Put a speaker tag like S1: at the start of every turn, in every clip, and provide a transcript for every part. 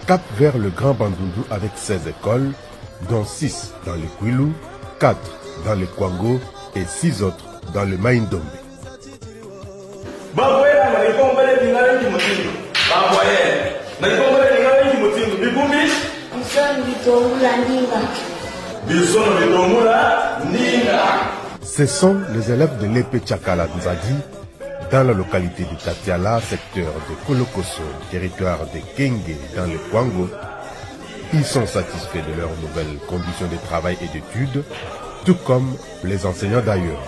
S1: cap vers le Grand Bandundu avec 16 écoles, dont 6 dans le Kwilu, 4 dans le Kwango et 6 autres dans le Maïndombe. Ce sont les élèves de l'épée Tchakala Nzadi dans la localité de Tatiala, secteur de Kolokoso, territoire de Kenge dans le Kwango. Ils sont satisfaits de leurs nouvelles conditions de travail et d'études, tout comme les enseignants d'ailleurs.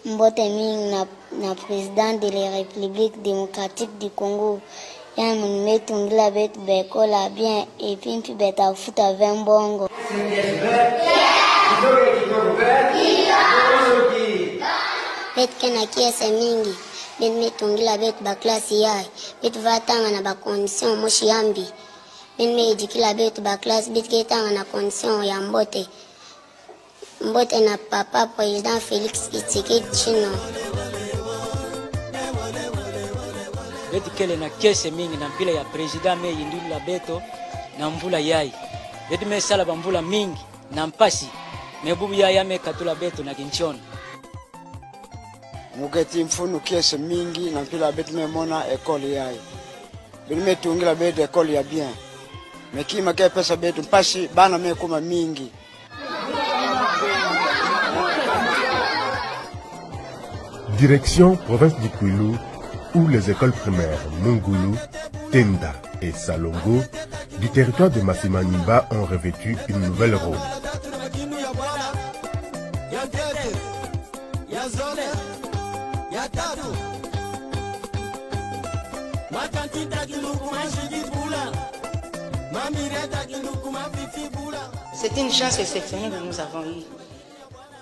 S2: Mbote mingi na président de la République démocratique du Congo. Ya mmetu ngila betu bekola bien et puis beta futa vembongo. Bet kena kiese mingi. Bet metungila bet ba classe yai. Bet vatanga na ba condition moshi yambi. Bet me edikila bet ba classe bet ketanga na condition ya mbote. Mbote na papa président Félix Tshisekedi Chino.
S3: Beti kele na kese mingi na mpila ya président me yinduli la beto na mvula yai. Beti me sala ba mvula mingi na mpasi. Me bubu yai me katula beto na kinchona.
S4: Muketi mfunu kese mingi na mpila beti me mona ekole yai. Beti me tungila beto ekole ya bien. Me kima ke pesa beto mpasi bana me kuma mingi.
S1: Direction province du Kwilu, où les écoles primaires Mungulu, Tenda et Salongo du territoire de Massimaniba ont revêtu une nouvelle rôle.
S5: C'est une chance exceptionnelle que nous avons eue.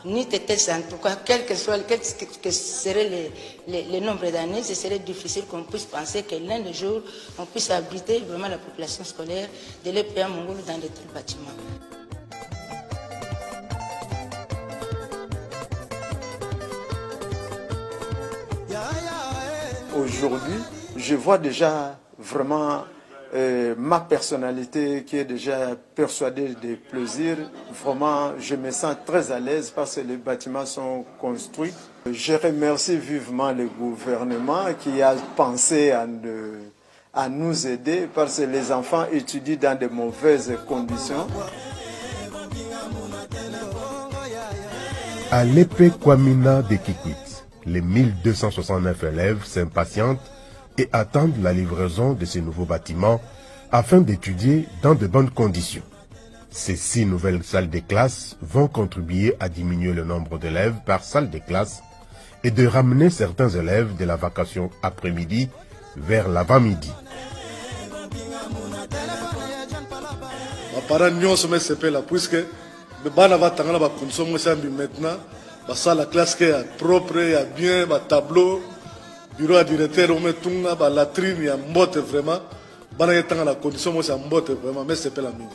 S5: Ni tête en tout cas, quel que serait le nombre d'années, ce serait difficile qu'on puisse penser que l'un des jours, on puisse abriter vraiment la population scolaire de l'EPA Mongolo dans de tels bâtiments.
S6: Aujourd'hui, je vois déjà vraiment ma personnalité qui est déjà persuadée des plaisirs. Vraiment, je me sens très à l'aise parce que les bâtiments sont construits. Je remercie vivement le gouvernement qui a pensé à nous aider parce que les enfants étudient dans de mauvaises conditions.
S1: À l'épée Kwamina de Kikwit, les 1269 élèves s'impatientent et attendent la livraison de ces nouveaux bâtiments afin d'étudier dans de bonnes conditions. Ces 6 nouvelles salles de classe vont contribuer à diminuer le nombre d'élèves par salle de classe et de ramener certains élèves de la vacation après-midi vers l'avant-midi.
S7: La classe qui est propre, il y a bien, il tableau, bureau à directeur, on met tout la latrine, il y a mbote vraiment. Bana yetanga la condition, moi c'est mbote vraiment, mais c'est pas la mienne.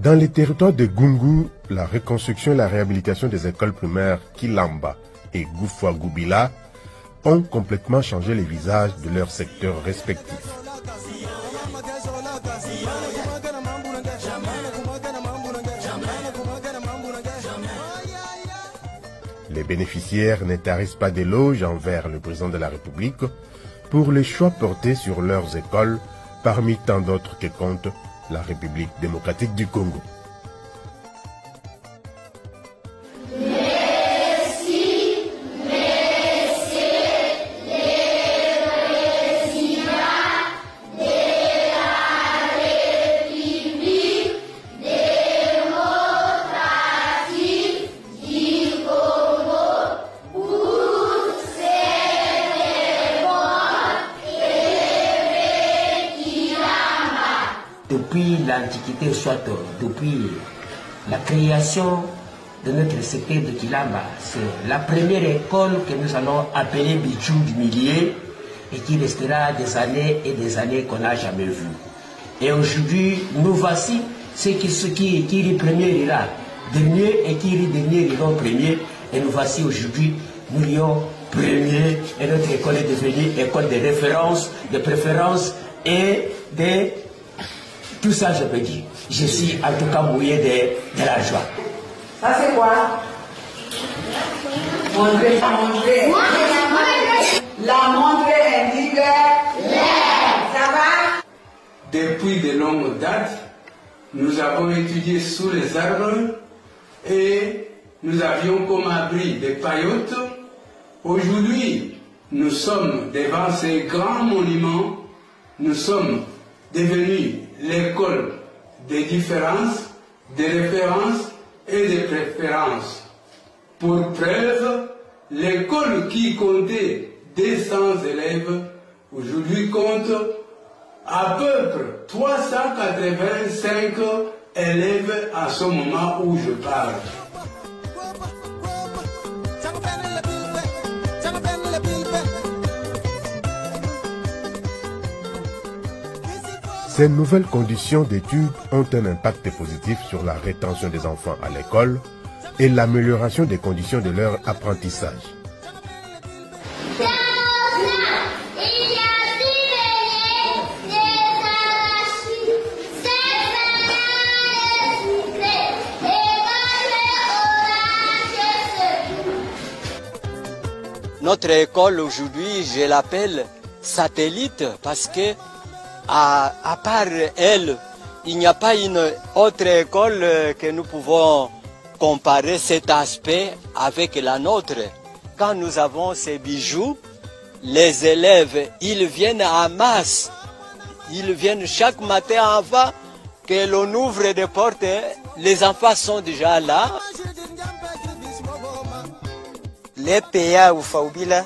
S1: Dans les territoires de Gungu, la reconstruction et la réhabilitation des écoles primaires Kilamba et Goufoua Goubila ont complètement changé les visages de leurs secteurs respectifs. Les bénéficiaires ne tarissent pas d'éloges envers le président de la République pour les choix portés sur leurs écoles, parmi tant d'autres que compte la République démocratique du Congo.
S8: Depuis l'Antiquité, soit depuis la création de notre secteur de Kilamba, c'est la première école que nous allons appeler Bichou du Milieu et qui restera des années et des années qu'on n'a jamais vues. Et aujourd'hui, nous voici C'est qui rit premier ira dernier et qui rit dernier ira premier. Et nous voici aujourd'hui, nous rions premier et notre école est devenue école de référence, de préférence et de... Tout ça, je peux dire. Je suis en tout cas mouillé de la joie.
S9: Ça c'est quoi? Montrer. La montre indique ça va?
S10: Depuis de longues dates, nous avons étudié sous les arbres et nous avions comme abri des paillotes. Aujourd'hui, nous sommes devant ces grands monuments. Nous sommes devenus l'école des différences, des références et des préférences. Pour preuve, l'école qui comptait 200 élèves, aujourd'hui compte à peu près 385 élèves à ce moment où je parle.
S1: Ces nouvelles conditions d'études ont un impact positif sur la rétention des enfants à l'école et l'amélioration des conditions de leur apprentissage.
S3: Notre école aujourd'hui, je l'appelle satellite parce que à part elle, il n'y a pas une autre école que nous pouvons comparer cet aspect avec la nôtre. Quand nous avons ces bijoux, les élèves, ils viennent en masse. Ils viennent chaque matin avant que l'on ouvre des portes. Les enfants sont déjà là.
S11: Les PA ou Faoubila,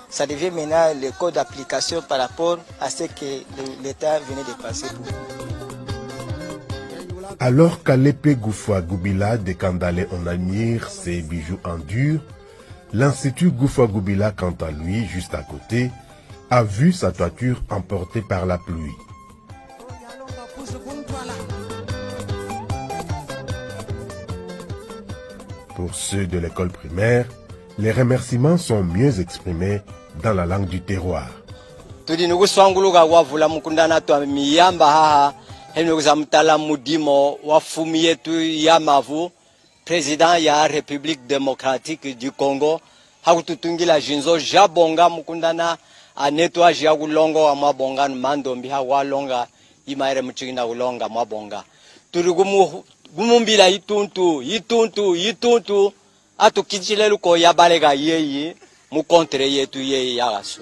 S11: ça devient maintenant le code d'application par rapport à ce que l'État venait de passer.
S1: Alors qu'à l'épée Goufa Goubila de Kandalé on admire ses bijoux en dur, l'Institut Goufa Goubila, quant à lui, juste à côté, a vu sa toiture emportée par la pluie. Pour ceux de l'école primaire, les remerciements sont mieux exprimés dans la langue du terroir.
S3: Président ya République démocratique du Congo, hakututungila jinzo jabonga mukundana a nettoyage ya ulongo wa mabonga mandombi ha walonga imaire mchina ulonga mabonga. Gumumbila ituntu atukichile luko yabalega yeyi mu kontre yetu yeyi yagaso.